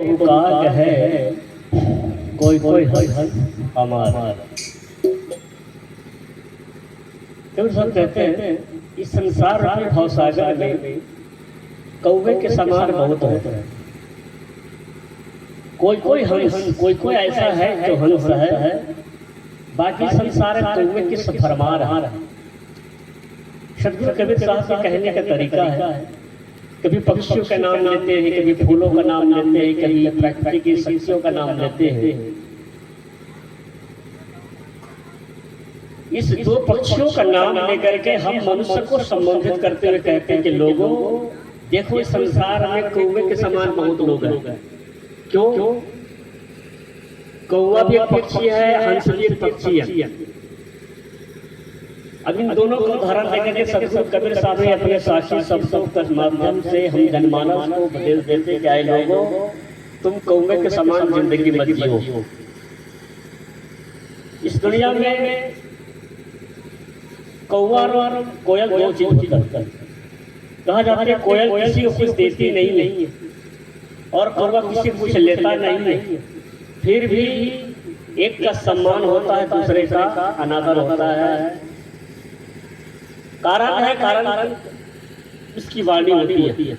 हुकाक है कोई कोई हंस हमारा। क्यों सब कहते हैं इस संसार में भवसागर में कौवे के समान बहुत होते हैं। कोई कोई हंस, कोई कोई ऐसा है जो हंस है, बाकी संसार कौवे के सफरमार है। सदगुरु कबीर साहब के कहने का तरीका है, कभी पक्षियों का नाम लेते हैं, कभी फूलों का नाम लेते हैं, कभी प्रकृति की शक्तियों का नाम लेते हैं। इस दो पक्षियों का नाम लेकर के हम मनुष्य को संबोधित करते हुए कहते हैं कि लोगों देखो इस संसार में कौवे के समान बहुत लोग हैं। क्यों? कौवा भी एक पक्षी है, हंस भी एक पक्षी है। अब इन दोनों को उदाहरण देकर के सदगुरु कबीर साहब ने अपने साक्षी शब्दों के माध्यम से हम जनमानस को उपदेश देते कि आए लोगों तुम कौवे के समान जिंदगी मत जियो। इस दुनिया में कौवा और कोयल दो चीज होती है। कहा जाता है कोयल किसी को कुछ देती नहीं है और कौवा किसी को कुछ लेता नहीं है, फिर भी एक का सम्मान होता है, दूसरे का अनादर होता है। कारण इसकी वाणी होती है।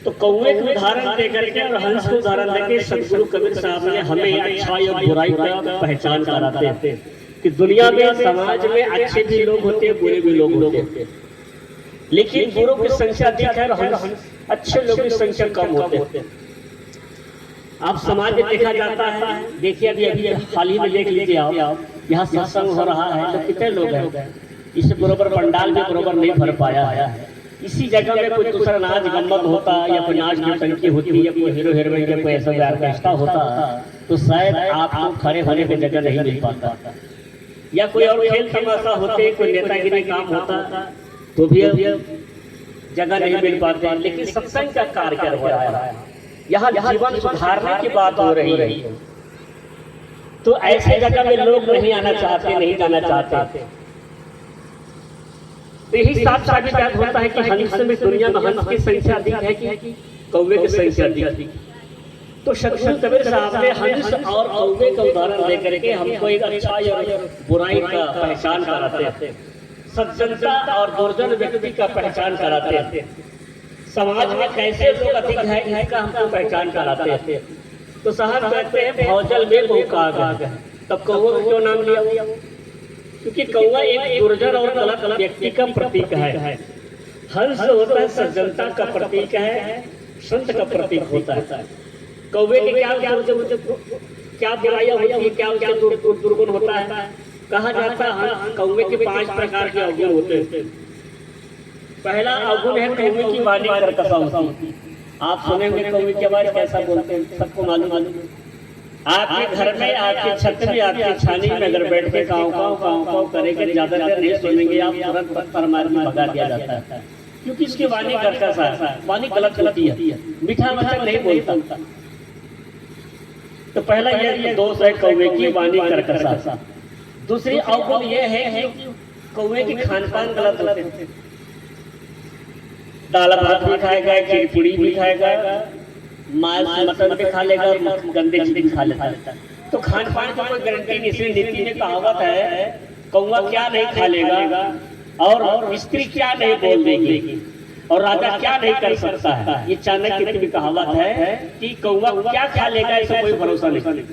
तो कौवे को उदाहरण देकर के और हंस को उदाहरण देकर सदगुरु कबीर साहब ने हमें अच्छाई और बुराई का पहचान कराते हैं कि दुनिया में समाज में अच्छे भी लोग होते हैं, बुरे भी लोग होते हैं, लेकिन बुरों की संख्या अधिक है और अच्छे लोगों की संख्या कम होते हैं। आप समाज में देखा जाता है, देखिए अभी हाल ही में देख लीजिए आप, यहाँ सत्संग हो रहा है तो कितने लोग हैं, इससे बरोबर पंडाल भी बरोबर नहीं भर पाया है। इसी जगह में कोई दूसरा नाच गम्मत होता या कोई नाच की टंकी होती या कोई हीरो हीरोइन का कोई ऐसा ऑर्केस्ट्रा होता तो शायद आपको खड़े होने की जगह नहीं मिल पाता, या कोई और खेल तमाशा होते, कोई नेतागिरी काम होता तो भी जगह नहीं मिल पाते। लेकिन सत्संग का कार्य हो रहा है, यहाँ जीवन सुधारने की बात हो रही है, तो ऐसे जगह में लोग नहीं आना चाहते, नहीं जाना चाहते। तो यही साफ साबित होता है कि हंस में दुनिया में हंस की संख्या अधिक है कि कौवे की संख्या अधिक। तो सदगुरु कबीर साहब ने हंस और कौवे का उदाहरण लेकर के हमको एक अच्छाई और बुराई का पहचान कराते हैं, सज्जनता और दुर्जन व्यक्ति का पहचान कराते हैं, समाज में कैसे लोग अधिक है इसका हमको पहचान कराते हैं। तो साहब कहते हैं भौजल में हुकाक है, तब कौवे को क्यों नाम लिया? क्योंकि कौवा एक दुर्जन और गलत व्यक्ति का प्रतीक है। हंस होता है सज्जनता का प्रतीक है, संत का प्रतीक होता है। कौवे के क्या बुराइयां होती है, क्या दुर्गुण होता है? कहा जाता है कौवे के 5 प्रकार के अवगुण होते हैं। पहला अवगुण है कौवे की वाणी कर्कश होती। आप सुनेंगे कौवे की आवाज कैसा बोलते हैं, सबको मालूम है। आपके घर में, आपके छत में, आपकी छानी में अगर बैठ के काव काव करेंगे, ज्यादा देर नहीं सुनेंगे आप, तुरंत पत्थर मार के भगा दिया जाता है, क्योंकि इसकी वाणी कर्कश है, वाणी गलत होती है, मीठा वचन नहीं बोलता। तो पहला ये दोष है कौवे की वाणी कर्कश। दूसरी अवगुण ये है कि कौवे की खान पान गलत होते हैं, दाल भात भी खाएगा, खिचड़ी भी खाएगा, मांस मटन भी खा लेगा और गंदे चीज भी खा लेता है। तो खान पान की कोई गारंटी नहीं। इसलिए नीति में कहावत है कौवा क्या नहीं खा लेगा और स्त्री क्या नहीं बोल देगी और राजा क्या नहीं कर सकता है। ये चाणक्य की भी कहावत है कि कौवा क्या खा लेगा इसका कोई भरोसा नहीं,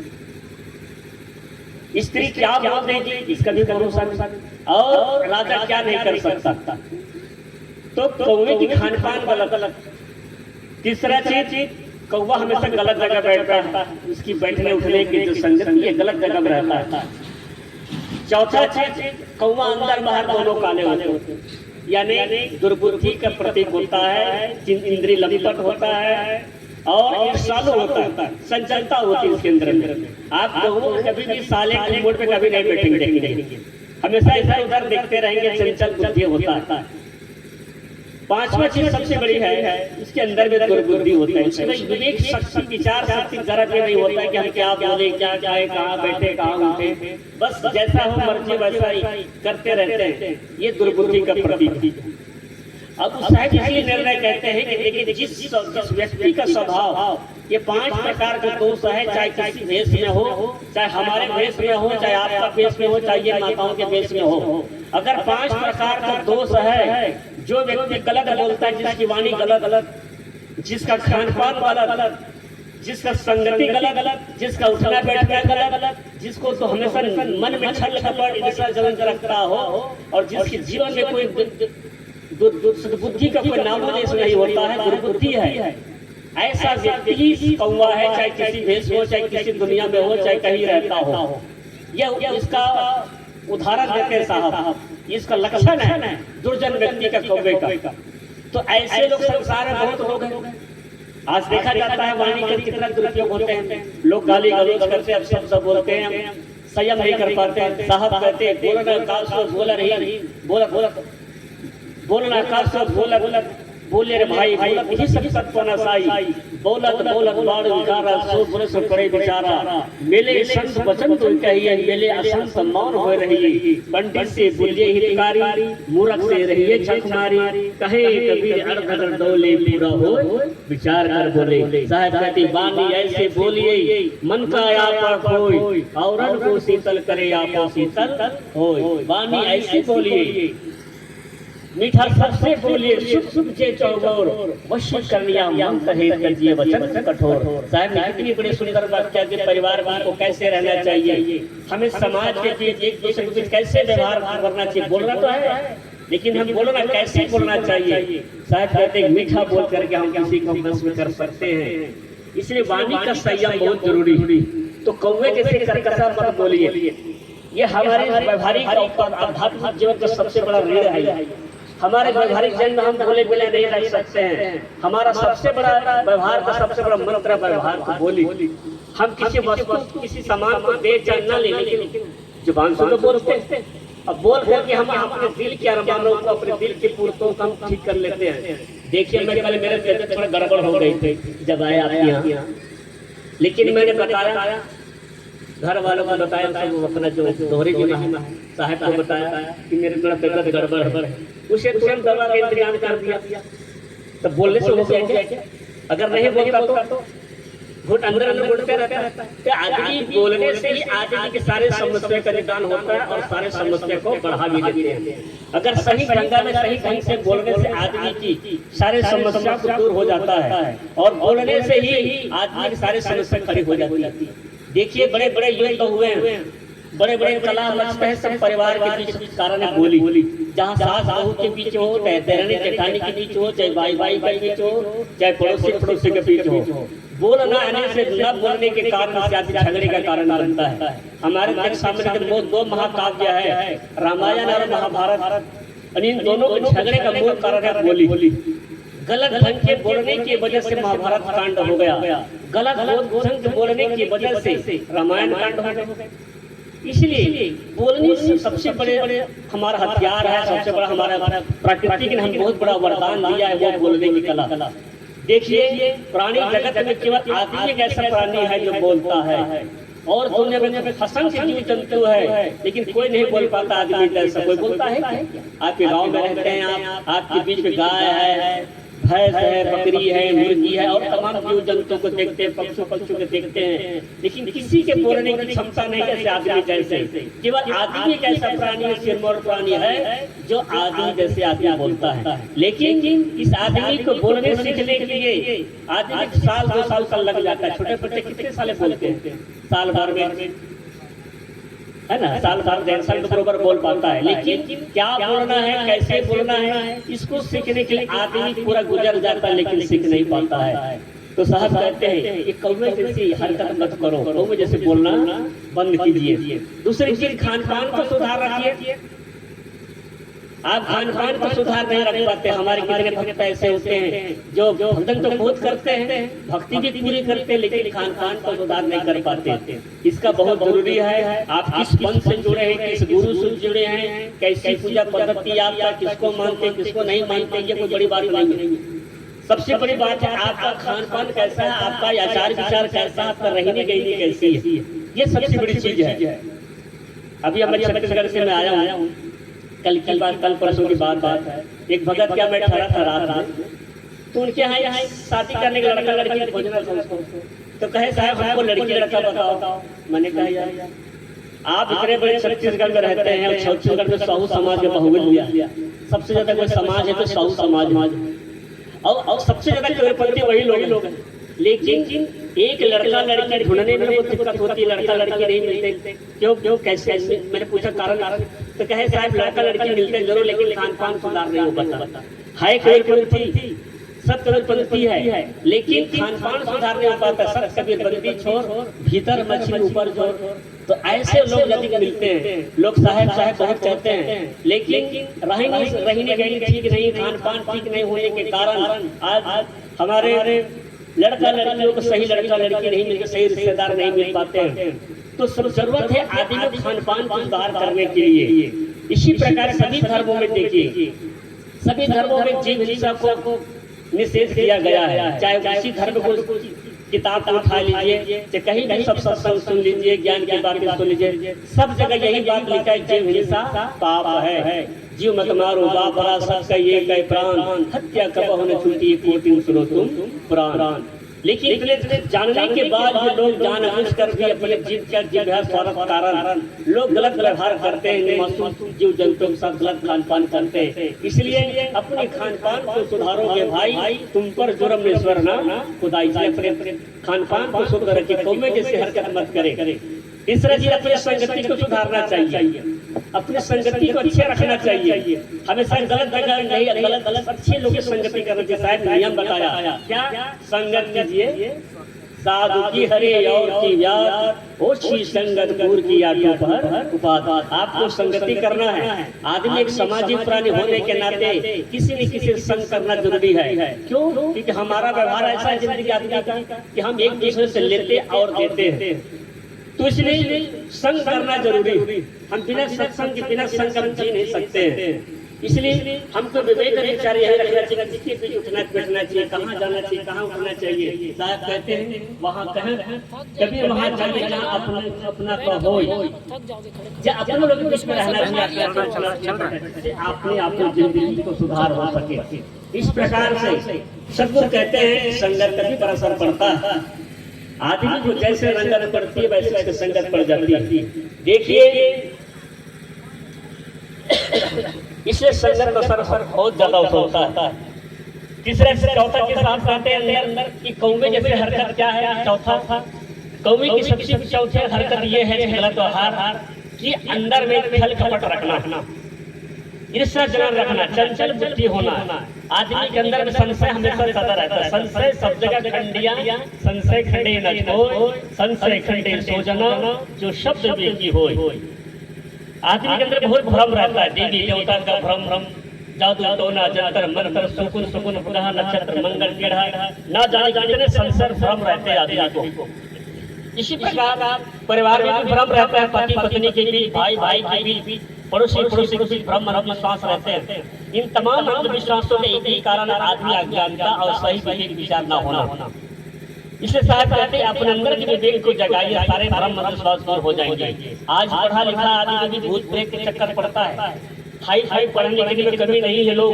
स्त्री क्या बोल देगी इसका भी भरोसा नहीं, और राजा क्या नहीं कर सकता। तो कौवे की खान पान गलत। तीसरा चीज कौवा हमेशा गलत जगह बैठता है, उसकी बैठने उठने की जो संगत ये गलत जगह में रहता है। चौथा चीज कौवा अंदर बाहर दोनों काले होते हैं, यानी दुर्बुद्धि का प्रतीक होता है, इंद्रिय लंपट होता है और ईर्ष्यालु होता है, संचलता होती है उसके अंदर। आप कौवा कभी भी साले के मोड़ पे कभी नहीं बैठेंगे, हमेशा इधर उधर देखते रहेंगे, चंचल बुद्धि होता है। पांचवा चीज सबसे बड़ी है इसके अंदर में दुर्बुद्धि होता है, इसमें विवेक शक्ति विचार शक्ति जरा भी नहीं होता है कि हम क्या बोले, क्या खाए, कहाँ बैठे, कहाँ उठे, बस जैसा हो मर्जी वैसा ही करते रहते हैं। ये दुर्बुद्धि का प्रतीक है। अब साहब इसलिए निर्णय कहते हैं कि देखिए जिस व्यक्ति का स्वभाव ये 5 प्रकार के दोष है, चाहे किसी भेष में हो, चाहे हमारे भेष में हो, चाहे आपका भेष में हो, चाहे ये माताओं के भेष में हो। अगर 5 प्रकार का दोष है, जो व्यक्ति गलत बोलता है, जिसकी वाणी गलत, जिसका खान पान गलत, जिसका संगति गलत, जिसका उठना बैठना गलत, जिसको तो हमेशा मन में छल कपट ईर्ष्या जलन रखता हो, और जिसके जीवन में कोई बुद्धि का कोई नामोनिश नहीं होता है, दुर्बुद्धि है, ऐसा व्यक्ति कौवा है, चाहे किसी भेष हो, चाहे किसी दुनिया में हो, चाहे कहीं रहता हो। यह इसका उदाहरण देते साहब, इसका लक्षण है दुर्जन व्यक्ति का, कौवे का। तो ऐसे लोग संसार में बहुत लोग हैं। आज देखा जाता है वाणी के कितना दुरुपयोग होते हैं, लोग गाली गलौज करते हैं, अब सब बोलते हैं, संयम नहीं कर पाते। साहब कहते हैं बोलना काल से बोला नहीं, बोलना काल से बोला बोले रे भाई, बोलत ही सब सत्व न साई, बोलत बाण विकारा, सो बोले सो करे बेचारा। मेले संत वचन तो कहिए, मेले असंत मौन हो रही, पंडित से बोलिए हितकारी, मूर्ख से रहिए झकमारी, कहे कबीर अर्ध डोले पूरा हो, विचार कर बोले। साहब कहती वाणी ऐसे बोलिए, मन का आप होय, औरन को शीतल करे आप शीतल होय। वाणी ऐसे बोलिए, मीठा सबसे बोलिए, शुभ शुभ जे चौगोर, वश्य करनिया मन कहे तजिए वचन कठोर। साहब ने कितनी बड़ी सुंदर बात कह दी, परिवार को कैसे रहना चाहिए, हमें समाज के बीच एक दूसरे के बीच कैसे व्यवहार करना चाहिए। बोलना तो है, लेकिन हम बोलना कैसे बोलना चाहिए। साहब कहते हैं मीठा बोल करके हम किसी को वश कर सकते हैं, इसलिए वाणी का संयम बहुत जरूरी। तो कौवे जैसे कर्कशा मत बोलिए, ये हमारे व्यवहारिक और आध्यात्मिक जीवन का सबसे बड़ा ऋण है। हमारे व्यवहारिक जीवन में हम बोले बिना नहीं रह सकते हैं। हमारा सबसे बड़ा व्यवहार का सबसे बड़ा मंत्र व्यवहार को बोली। हम किसी वस्तु किसी सामान को दे चाहे न ले, लेकिन जुबान से तो बोलते हैं। अब बोल करके हम अपने दिल के अरमानों को, अपने दिल की पूर्तों को हम ठीक कर लेते हैं। देखिए मैं कल मेरे तबियत थोड़ा गड़बड़ हो गई थी जब आया आपके यहाँ, लेकिन मैंने बताया, घर वालों को बताया, सब अपना जो दोहरी जुमा है साहब को बताया कि मेरे थोड़ा तबियत गड़बड़ है, उसे तुरंत दवा का इंतजाम कर दिया। तब बोलने से हो गया क्या? अगर नहीं बोलता तो घुट अंदर घुटते रहता है। तो आदमी बोलने से ही आदमी के सारे समस्या का निदान होता है और सारे समस्या को बढ़ा भी देते हैं। अगर सही ढंगा में सही ढंग से बोलने से आदमी की सारे समस्या को दूर हो जाता है, और बोलने से ही आदमी की सारी समस्या खड़ी हो जाती है। देखिए बड़े बड़े युद्ध हुए हैं, बड़े बड़े कला मचते हैं, सब परिवार के बीच कारण है बोली। जहाँ सास बहू के बीच हो, चाहे देरानी जेठानी के बीच हो, चाहे भाई भाई के बीच हो, चाहे पड़ोसी के बीच हो, बोलना आने से न बोलने के कारण से झगड़े का कारण बनता है। हमारे देश सामने दो महाकाव्य है, रामायण और महाभारत। इन दोनों के झगड़े का मूल कारण है बोली। गलत ढंग के बोलने की वजह से महाभारत कांड हो गया, गलत ढंग के बोलने की वजह से रामायण कांड हो गया। इसलिए बोलने सबसे बड़े हमारा हथियार है, सबसे बड़ा हमारा प्रकृति ने हम बहुत बड़ा वरदान दिया है, वो बोलने की कला। देखिए प्राणी जगत में केवल आदमी एक ऐसा प्राणी है जो बोलता है, और दुनिया में असंख्य जीव जंतु है, लेकिन कोई नहीं बोल पाता आदमी जैसा। कोई बोलता है क्या? आपके गांव में रहते हैं, आपके बीच में गाय है, भैंस है, बकरी है, मुर्गी है, और तमाम जीव जंतु को देखते हैं, पक्षियों को देखते हैं, लेकिन किसी के बोलने की क्षमता नहीं जैसे आदमी जैसे। केवल आदमी एक ऐसा प्राणी है, सिरमौर प्राणी है, जो आदमी जैसे आदमी बोलता है। लेकिन इस आदमी को बोलने सीखने के लिए आदमी साल 2 साल का लग जाता है। छोटे बच्चे कितने साल बोलते हैं? साल भर में, है ना, साल भर 1.5 साल तो बरोबर बोल पाता है। लेकिन क्या बोलना है, कैसे बोलना है, इसको सीखने के लिए आदमी पूरा गुजर जाता है, लेकिन सीख नहीं पाता है। तो साहब कहते हैं ये कौवे जैसी हरकत मत करो, कौवे जैसे बोलना बंद कीजिए। दूसरी चीज खान पान को सुधार रखिए। आप खान पान को सुधार नहीं रख पाते। हमारे कितने भक्त ऐसे होते हैं जो भक्तन तो खुद करते हैं, भक्ति भी पूरी करते हैं, लेकिन खान पान को सुधार नहीं कर पाते। इसका बहुत जरूरी है। आप किस पंथ से जुड़े हैं, किस गुरु से जुड़े हैं, कैसी पूजा पद्धति आपका, किसको मानते हैं, किसको नहीं मानते, ये कोई बड़ी बात नहीं है। सबसे बड़ी बात है आपका खान पान कैसा है, आपका आचार विचार कैसा, आपका रहने गहने कैसी है, ये सबसे बड़ी चीज है। अभी मैं छत्तीसगढ़ से मैं आया हूँ, कल की बात, कल परसों की बात है। एक भगत क्या मैं खड़ा था रात में, तो उनके यहाँ शादी करने का लड़का लड़की खोजना था उसको। तो कहे साहब हमको लड़की लड़का बताओ। मैंने कहा यार आप इतने बड़े छत्तीसगढ़ में रहते हैं और छत्तीसगढ़ में साहू समाज के बहुमूल्य सबसे ज्यादा कोई समाज है तो साहू समाज और सबसे ज्यादा करोड़पति वही लोग हैं। लेकिन एक लड़का लड़की ढूंढने में बहुत दिक्कत होती है, लड़का लड़की नहीं मिलते। क्यों कैसे? मैंने पूछा कारण। तो कहे साहब लड़का लड़की मिलते जरूर लेकिन खान पान सुधार नहीं हो पाता है। करोड़पति सब करोड़पति है लेकिन खान पान सुधार नहीं हो पाता। सब कभी बंदी छोड़ भीतर मछली ऊपर जोर। तो ऐसे लोग यदि मिलते हैं, लोग साहब बहुत कहते हैं लेकिन रहने गहनी ठीक नहीं, खान पान ठीक नहीं होने के कारण आज हमारे लड़का लड़कियों को सही लड़का लड़की नहीं मिलते, सही रिश्तेदार नहीं मिल पाते हैं। तो सब जरूरत है आदमी को खान पान को सुधार करने के लिए। इसी प्रकार सभी धर्मों में देखिए, सभी धर्मों में जीव हिंसा को निषेध किया गया है। चाहे किसी धर्म को किताब को उठा लीजिए, चाहे कहीं भी सब सत्संग सुन लीजिए, ज्ञान की बातें सुन लीजिए, सब जगह यही बात लिखा है जीव हिंसा पाप है। जीव मत मारो बाप बड़ा सबका ये कह प्राण, हत्या कब होने छूटी कोटि सुनो तुम पुराण। लेकिन इतने जानने के बाद जो लोग जानबूझकर भी अपने जीव का जीव स्वार्थ कारण लोग गलत व्यवहार करते हैं, मासूम जीव जंतुओं के साथ गलत खान पान करते हैं। इसलिए अपने खान पान को सुधारोगे भाई, तुम पर जुर्म ईश्वर ना खुदाई। अपने खान पान को शुद्ध रखिए, कौमे जैसे हरकत मत करे। इस तरह से अपनी संगति को सुधारना चाहिए, अपनी संगति को अच्छे रखना चाहिए। हमेशा गलत जगह नहीं, गलत अच्छे लोग की संगति करना चाहिए। साहब नियम बताया क्या? संगत कीजिए साधु की हरे और की याद ओछी संगत पूर की आटो पर उपात। आपको संगति करना है। आदमी एक सामाजिक प्राणी होने के नाते किसी न किसी संग करना जरूरी है। क्यों? क्योंकि हमारा व्यवहार ऐसा है जिंदगी आदमी का कि हम एक दूसरे से लेते और देते हैं, तो इसलिए संग करना जरूरी। हम बिना सत्संग के बिना संग कर जी नहीं सकते हैं। इसलिए हमको विवेक विचार यही रखना चाहिए, किसके बीच उठना बैठना चाहिए, कहाँ जाना चाहिए, कहाँ उठना चाहिए। साहब कहते हैं वहाँ कहें कभी वहाँ जाने जहाँ अपना का हो, अपने लोग के बीच में रहना चाहिए, अपने आपको जिंदगी को सुधार हो सके। इस प्रकार से सदगुरु कहते हैं संगत का भी बड़ा असर पड़ता है। आदमी को जैसे रंगत पड़ती है वैसे उसकी संगत पड़ जाती है। देखिए इससे संगत का असर बहुत ज्यादा होता है। तीसरे से चौथा के साथ कहते हैं अंदर कि कौमे जैसे हरकत क्या है? चौथा कौमे की सबसे चौथी हरकत ये है गलत व्यवहार कि अंदर में छल कपट रखना, ईर्ष्या जलन रखना, चंचल बुद्धि होना। आदमी के अंदर में संशय हमेशा सदा रहता है। संशय सब जगह खंडिया, संशय खंडे न होय, संशय खंडे सो जना जो शब्द बेकी होय। आदमी के अंदर बहुत भ्रम रहता है, देवी देवता का भ्रम, जादू टोना जंतर मंत्र सुकुन ग्रह नक्षत्र मंगल टेढ़ा, ना जाने कितने संशय भ्रम रहते हैं आदमी को। इसी प्रकार परिवार में भी भ्रम रहता है, पति पत्नी के बीच, भाई के बीच, पड़ोसी के बीच भ्रम अंधविश्वास रहते हैं। इन तमाम अंधविश्वासों के एक ही कारण आदमी अज्ञानता और सही विवेक विचार न होना। इसलिए साहब कहते हैं अपने अंदर के विवेक को जगाइए, सारे भ्रम अंधविश्वास दूर हो जाएंगे। आज पढ़ा लिखा आदमी भी भूत प्रेत के चक्कर पड़ता है, हाई पढ़ने लिखने में कमी नहीं है लोग,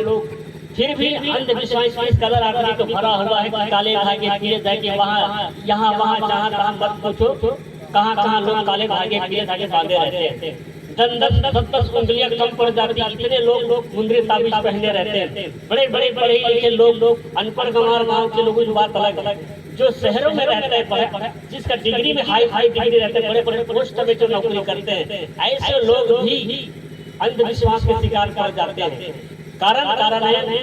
फिर भी अंधविश्वास इस कदर आदमी को भरा हुआ है कि काले धागे पीले धागे वहाँ यहाँ जहाँ मत पूछो, कहाँ लोग काले धागे पीले धागे बांधे रहते हैं। 10 उंगलियां कम पड़ जाती है, इतने लोग मुंदरी ताबीज पहने रहते हैं। बड़े पढ़े लिखे लोग अनपढ़ गंवार गाँव के लोगों की बात अलग, जो शहरों में रहते हैं, जिसका डिग्री में हाई डिग्री रहते हैं, बड़े पोस्ट में जो नौकरी करते हैं, ऐसे लोग भी अंधविश्वास के शिकार कर जाते हैं। कारण है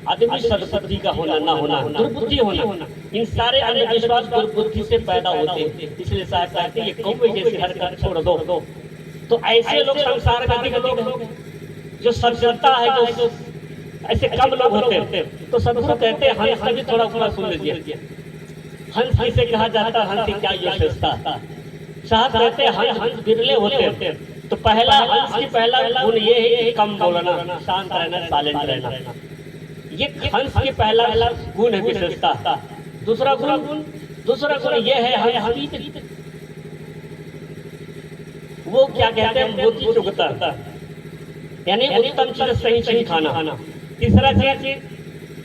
आदमी सदबुद्धि का होना ना होना, दुर्बुद्धि होना। इन सारे अंधविश्वास दुर्बुद्धि से पैदा होते हैं। इसलिए साहब कहते हैं ये कौवे जैसी हरकत छोड़ दो। तो ऐसे लोग संसार में अधिक लोग हैं, जो सज्जनता है, जो ऐसे कम लोग होते हैं। तो सदगुरु कहते हैं हंस का भी थोड़ा थोड़ा सुन लीजिए। हंस किसे कहा जाता है, हंस की क्या विशेषता? साहब कहते हैं हंस बिरले होते हैं। तो पहला हंस की पहला गुण ये है कि कम बोलना, शांत रहना, साइलेंट रहना। ये हंस की पहला गुण है, विशेषता। दूसरा गुण ये है हंस वो क्या कहते हैं, मोती चुगता, यानी उत्तम चीज सही खाना। तीसरा चीज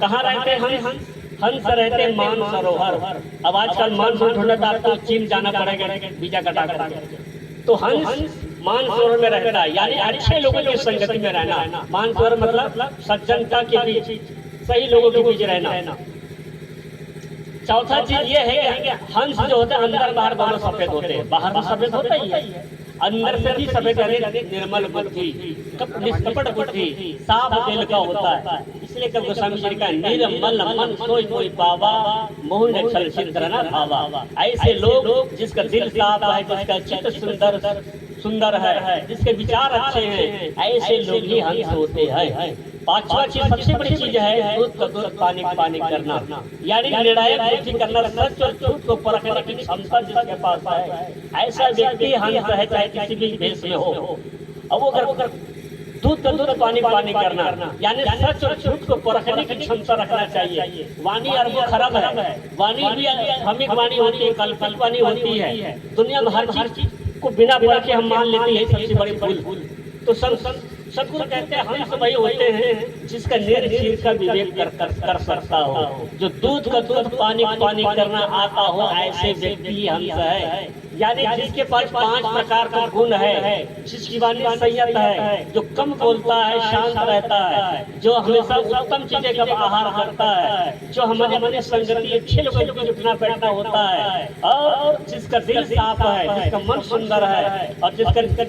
कहाँ रहते हैं हंस? हंस रहते मान सरोवर। अब आजकल मानसून ढूंढना तो आपको चीन जाना पड़ेगा वीजा कटा करके। तो हंस मानसरोवर में रहता है, यानी अच्छे लोगों की संगति में रहना। मानसरोवर मतलब सज्जनता के बीच, सही लोगों के बीच रहना। चौथा चीज ये है कि हंस जो होते हैं अंदर बाहर दोनों सफेद होते हैं। बाहर तो सफेद होता ही है, अंदर से भी सफेद, यानी निर्मल बुद्धि, निष्कपट बुद्धि, साफ दिल का होता है। इसलिए कब गोस्वामी जी का निर्मल मन सोई कोई पावा, मोह ने छल चिंतन भावा। ऐसे लोग जिसका दिल साफ है, जिसका चित्त सुंदर है, जिसके विचार अच्छे हैं, ऐसे लोग ही हंस होते हैं। पांचवा चीज, सबसे बड़ी चीज है दूध का दूध पानी करना, यानी निर्णायक बुद्धि करना, सच और झूठ को परखने की क्षमता जिसके पास है, ऐसा व्यक्ति हंस है, चाहे किसी भी देश में हो। अब वो अगर दूध का दूध पानी करना, यानी सच और झूठ को परखने की क्षमता रखना चाहिए। वाणी अरबों खरब है, वाणी भी भ्रमिक वाणी होती है, कल्पित वाणी होती है। दुनिया में हर चीज को बिना परखे हम मान लेते हैं, सबसे बड़ी भूल। तो सदगुरु कहते हैं हंस वही होते हैं जिसका निर्चीर का विवेक कर सकता हो, जो दूध का दूध पानी करना आता हो, ऐसे व्यक्ति ही हंस है। यानी जिसके पास 5 प्रकार का गुण है, जिसकी वाणी संयत है, जो कम बोलता है, शांत रहता है, जो हमेशा उत्तम चीजें का आहार करता है, जो हमारे मन संगति अच्छे लोगों के उठना बैठना होता है, और जिसका दिल साफ है, जिसका मन सुंदर है, और जिसका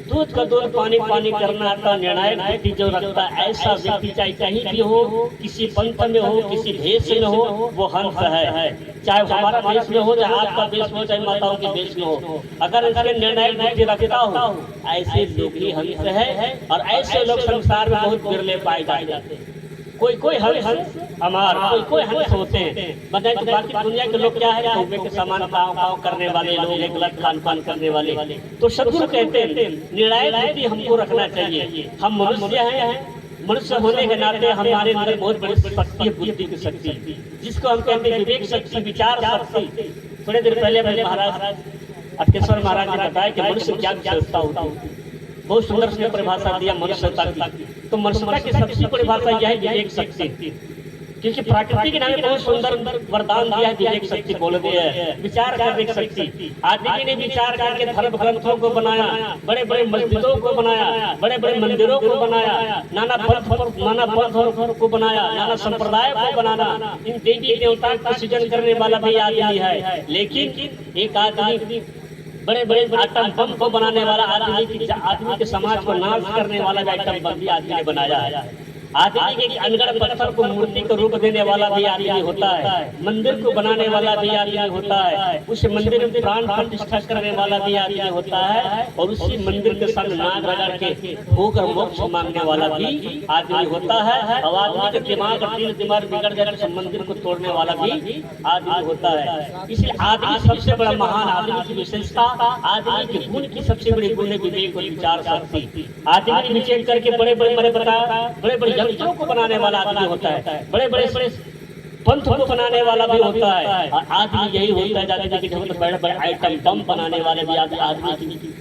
दूध का दूध पानी करना आता, निर्णायक बुद्धि जो रखता है, ऐसा व्यक्ति चाहे कहीं भी हो, किसी पंथ में हो, किसी भेष में हो, वो हंस है। चाहे हमारा देश में हो, चाहे आपका देश हो, चाहे माताओं के देश में हो, अगर इसके निर्णायक बुद्धि रखता हो, ऐसे लोग ही हंस है। और ऐसे लोग संसार में बहुत बिरले पाए जाते हैं। कोई हंस हमार, कोई हंस होते हैं, बताए तो बाकी दुनिया के लोग क्या है, कौवे के समान काम करने वाले लोग, गलत खान करने वाले। तो सदगुरु कहते हैं निर्णायक बुद्धि हमको रखना चाहिए। हम मनुष्य हैं, मनुष्य होने के नाते हमारे अंदर बहुत बड़ी शक्ति है, बुद्धि की शक्ति, जिसको हम कहते हैं विवेक शक्ति, विचार शक्ति। थोड़े देर पहले महाराज अटकेश्वर महाराज ने बताया कि मनुष्य क्या विशेषता होती है, बहुत सुंदर से परिभाषा दिया मनुष्यता की। तो मनुष्यता की सबसे परिभाषा यह है विवेक शक्ति, क्योंकि प्रकृति के नाम बहुत सुंदर वरदान दिया है, विवेक शक्ति बोल दिया है, विचार करने की शक्ति। आदमी ने विचार करके धर्म ग्रंथों को बनाया, बड़े बड़े मस्जिदों को बनाया, बड़े बड़े मंदिरों को बनाया, नाना पंथ को बनाया, नाना संप्रदाय को बनाना। इन देवी देवता का सृजन करने वाला भी आदमी है। लेकिन एक आदमी बड़े बड़े आइटम बम को बनाने वाला आदमी के समाज को नाश करने वाला आइटम बम भी आदमी ने बनाया है। आदमी के अनगढ़ पत्थर को मूर्ति का रूप देने वाला भी आदमी होता है, मंदिर को बनाने वाला भी आदमी होता है, उस मंदिर में प्राण प्रतिष्ठा करने वाला भी आदमी होता है, और उसी मंदिर के संग नाग रगड़ के होकर मोक्ष मांगने वाला भी आदमी होता है। और आदमी के दिमाग बिगड़ जाए तो मंदिर को तोड़ने वाला भी आदमी होता है। इसलिए आदमी सबसे बड़ा महान, आदमी की विशेषता, आदमी के गुण की सबसे बड़ी गुण है विवेक और विचार शक्ति। आदमी विवेक करके बड़े बड़े यंत्रों को बनाने वाला आदमी होता है, बड़े बड़े पंथ को बनाने वाला भी होता है। और आदमी यही होता है जाते कि बड़े बड़े आइटम बम बनाने वाले भी आदमी की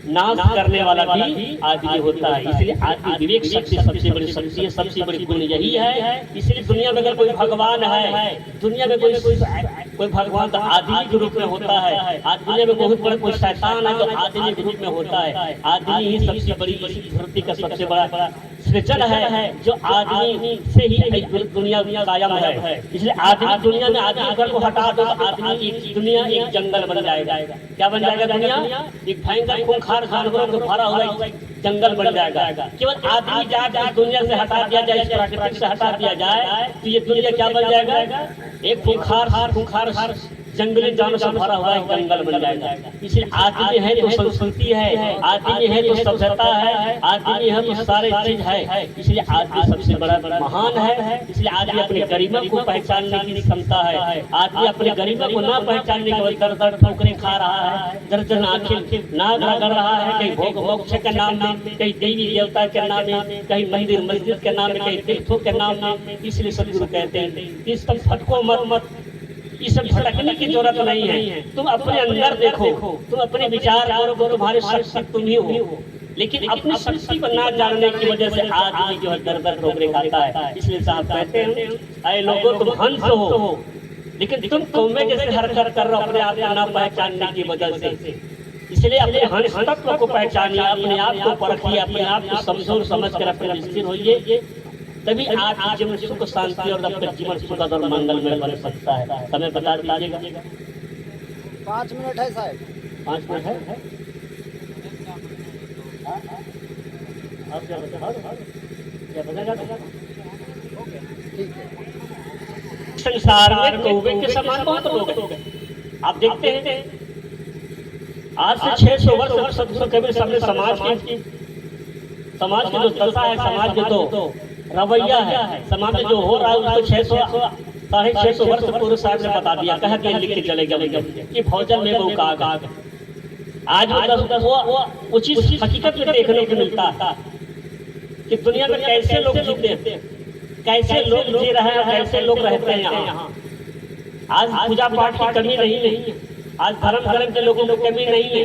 नाश करने वाला भी आदमी होता है। इसलिए आदमी विवेक शक्ति सबसे बड़ी शक्ति है, सबसे बड़ी गुण यही है। इसलिए दुनिया में अगर कोई भगवान है, दुनिया में कोई भगवान तो आदमी के रूप में होता है, दुनिया में बहुत बड़ा कोई शैतान है तो आदमी के रूप में होता है। आदमी ही सबसे बड़ी धरती का सबसे बड़ा सृजन है, जो आदमी से ही दुनिया कायम है। इसलिए आदमी दुनिया में आदमी अगर को हटा दो तो आदमी की दुनिया एक जंगल बन जाएगा। क्या बन जाएगा? दुनिया एक भयंकर खूंखार जानवरों को भरा हुआ जंगल बन जाएगा। केवल आदमी जाकर दुनिया से हटा दिया जाए, इस प्राकृतिक से हटा दिया जाए तो ये दुनिया क्या बन जाएगा? एक खूंखार जंगली जानवर से भरा हुआ एक जंगल बन जाएगा। इसलिए आदमी है तो संस्कृति है, आदमी है तो सभ्यता है, आदमी है तो सारे चीज है। इसलिए आदमी सबसे बड़ा महान है। इसलिए आदमी अपने गरिमा को पहचानने की क्षमता है। आदमी अपने गरिमा को ना पहचानने के वजह दर ठोकरे खा रहा है, दर्जन आखिर नाग रगड़ रहा है, कहीं भोग मोक्ष के नाम में, कहीं देवी देवता के नाम में, कहीं मंदिर मस्जिद के नाम में, कहीं तीर्थों के नाम में। इसलिए सदगुरु कहते हैं इस सब भटको मत, ये सब भटकने की जरूरत नहीं है। तुम अपने अंदर देखो, तुम अपने विचार करो, तुम्हारे शक्ति तुम ही हो। लेकिन अपनी शक्ति को ना जानने की वजह से आदमी जो है दर दर ठोकरे खाता है। इसलिए साहब कहते हैं, अरे लोगों तुम हंस हो, लेकिन तुम कौवे जैसे हरकत कर रहे हो अपने आप को ना पहचानने की वजह से। इसलिए अपने हंस तत्व को पहचानिए, अपने आप को परखिए, अपने आप को समझो, समझ कर अपने स्थिर होइए, तभी आपके जीवन सुख शांति और आपका जीवन सुखद और मंगलमय बन सकता है। समय बता दीजिएगा। 5 मिनट है साहब। 5 मिनट है। आप क्या बताएगा? ठीक है। संसार में कौवे के समान बहुत लोग हैं। आप देखते हैं आज से 600 वर्ष सतगुरु कबीर साहब समाज की जो दशा है, समाज के तो रवैया है, समाज में जो हो रहा है उसको 600-650 वर्ष पूर्व साहब ने बता दिया, कह के लिख के चले गए कि भोजन में वो का आज वो उचित हकीकत में देखने को मिलता है कि दुनिया में कैसे लोग जीते हैं, कैसे लोग जी रहे हैं, कैसे लोग रहते हैं यहाँ। आज पूजा पाठ की कमी नहीं है, आज धर्म के लोगों को कमी नहीं है।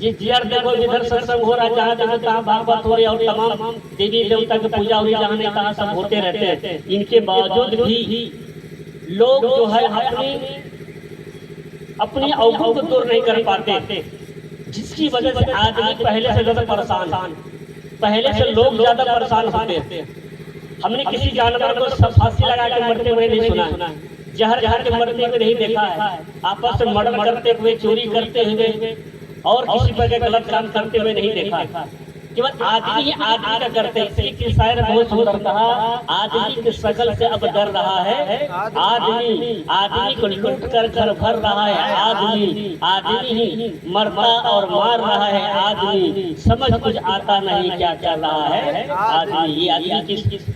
जिधर देखो जिधर सत्संग हो रहा है, जहाँ देखो तहाँ भागवत हो रही है और तमाम देवी देवता की पूजा हो रही, जहाँ नहीं तहाँ सब होते रहते हैं। इनके बावजूद भी लोग जो है अपनी अवगुण को दूर नहीं कर पाते, जिसकी वजह से आदमी पहले से ज्यादा परेशान, पहले से लोग ज्यादा परेशान होते हैं। हमने किसी जानवर को सब फांसी लगा के मरते हुए नहीं सुना है, जहर के मरते हुए नहीं देखा है, आपस में मर्डर करते हुए, चोरी करते हुए और किसी प्रकार गलत काम करते हुए नहीं देखा है। केवल आदमी ही आदमी का करते हैं। इसलिए कि शायर बहुत सुंदर कहा, आदमी की शकल से अब डर रहा है आदमी को लूट कर घर भर रहा है, आदमी ही मरता और मार रहा है, आदमी समझ कुछ आता नहीं क्या कर रहा है आदमी। ये आदमी किस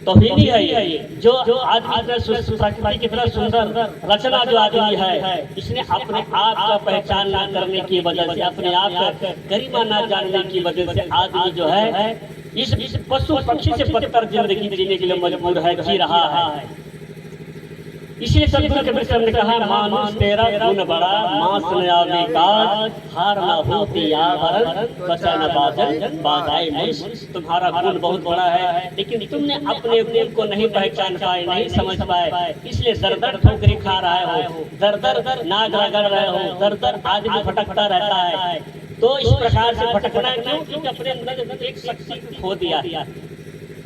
तौहीनी है ये जो आदमी कितना सुंदर रचना जो आदमी है, इसने अपने आप का पहचान ना करने की वजह से, अपने आप का गरिमा ना जानने की वजह से आदमी जो है इस पशु पक्षी से बदतर जिंदगी जीने के लिए मजबूर है, जी रहा है। इसलिए सतगुरु कबीर साहब ने कहा, मानुष तेरा गुण बड़ा, मांस न आवे काज, हार न होती आवरण, बचा न बाजन बाजाए मुझ। तुम्हारा गुण बहुत बड़ा है, लेकिन तुमने अपने गुण को नहीं पहचान पाए, नहीं समझ पाए, इसलिए दर दर ठोकरी खा रहे हो, दर दर नाग रगड़ रहे हो, दर दर आदमी भटकता रहता है। तो इस प्रकार से भटकना क्यों? क्योंकि अपने अंदर एक शक्ति खो दिया,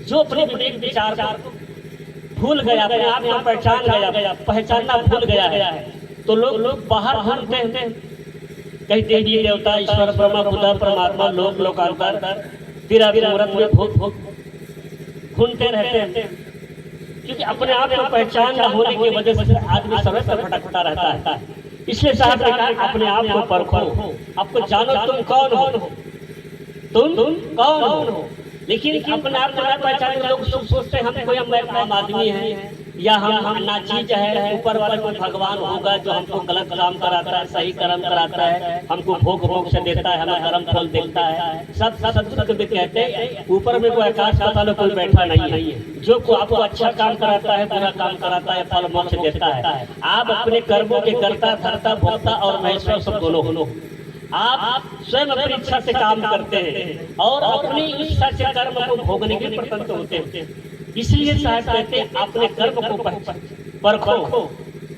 जो अपने विवेक विचार भूल गया, अपने आप को पहचानना भूल गया है। तो लोग बाहर घूमते हैं, कहीं देवी देवता, ईश्वर, ब्रह्मा, बुद्ध, परमात्मा, लोकांतर, फिर अभी मुहूर्त में भूख घूमते रहते हैं, क्योंकि अपने आप को पहचान न होने की वजह से आदमी सर्वत्र भटकता रहता है। इसलिए साहब ने कहा, अपने आप को परखो, आपको जानो तुम कौन हो, तुम कौन हो। लेकिन अपने आप को पहचान लोग सोचते हैं हम कोई आम आदमी है या हम नाचीज है, ऊपर वाला कोई भगवान होगा जो हमको गलत काम कराता है, सही कर्म कराता है, हमको भोग से देता है, हमें कर्म फल देता है। सब सतगुरु कबीर कहते हैं, ऊपर में कोई आकाश पाताल में कोई बैठा नहीं है, जो आपको अच्छा काम कराता है, बुरा काम कराता है, फल मोक्ष देता है। आप अपने कर्मों के कर्ता, धर्ता, भोक्ता और महेश्वर सब दोनों हो। आप स्वयं अपनी इच्छा से काम करते हैं और अपनी इच्छा से कर्म को भोगने के प्रतंत्र होते हैं। इसलिए साहब कहते हैं, अपने कर्म को परखो।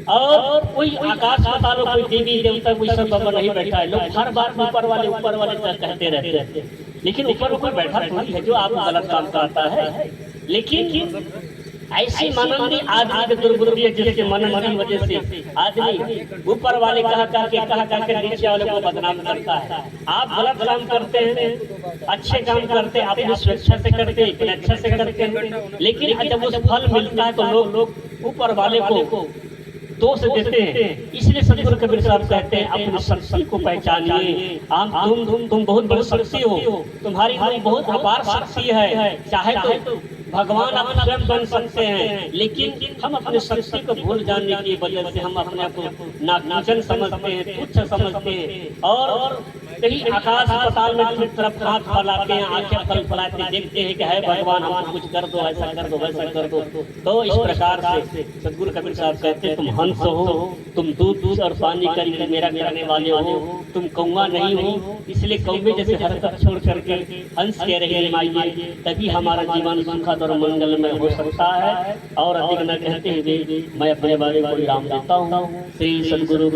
और कोई आकाश पाताल कोई देवी देवता कोई सब बाबा नहीं बैठा है। लोग हर बार ऊपर वाले कहते रहते हैं, लेकिन ऊपर कोई बैठा थोड़ी है जो आपको गलत काम कराता है। लेकिन ऐसी मनंदी आदमी के दुर्बुद्धि है, जिसके मनन की वजह से आदमी ऊपर वाले कहा करके नीचे वाले को बदनाम करता है। आप गलत काम करते हैं, अच्छे काम करते हैं, अपनी स्वेच्छा से करते हैं, अच्छा से करते हैं, लेकिन जब उस फल मिलता है तो लोग ऊपर वाले को दोष देते हैं। इसलिए सतगुरु कबीर साहब कहते हैं, अपनी शक्ति को पहचानिए। तुम बहुत बड़ी शक्ति हो, तुम्हारी बहुत अपार शक्ति है, चाहे तो भगवान आप स्वयं बन सकते हैं, लेकिन हम अपने शक्ति को भूल जाने की वजह से हम अपने आप को नागनाचन समझते हैं, तुच्छ समझते हैं और कहीं आकाश पताल में दूर तरफ हाथ फैलाते हैं, आंखें फल फैलाते देखते हैं कि है भगवान हमको कुछ कर दो, ऐसा कर दो, वैसा कर दो। तो इस प्रकार से सदगुरु कबीर साहब कहते हैं, तुम हंस हो, तुम दूध और पानी का मेरा करने वाले हो, तुम कौवा नहीं हो, इसलिए कौवे जैसे हरकत छोड़ करके हंस कह रहे माइए, तभी हमारा जीवन सुखद और मंगलमय हो सकता है। और अधिक न कहते हुए मैं अपने बारे को विराम देता हूँ। श्री सदगुरु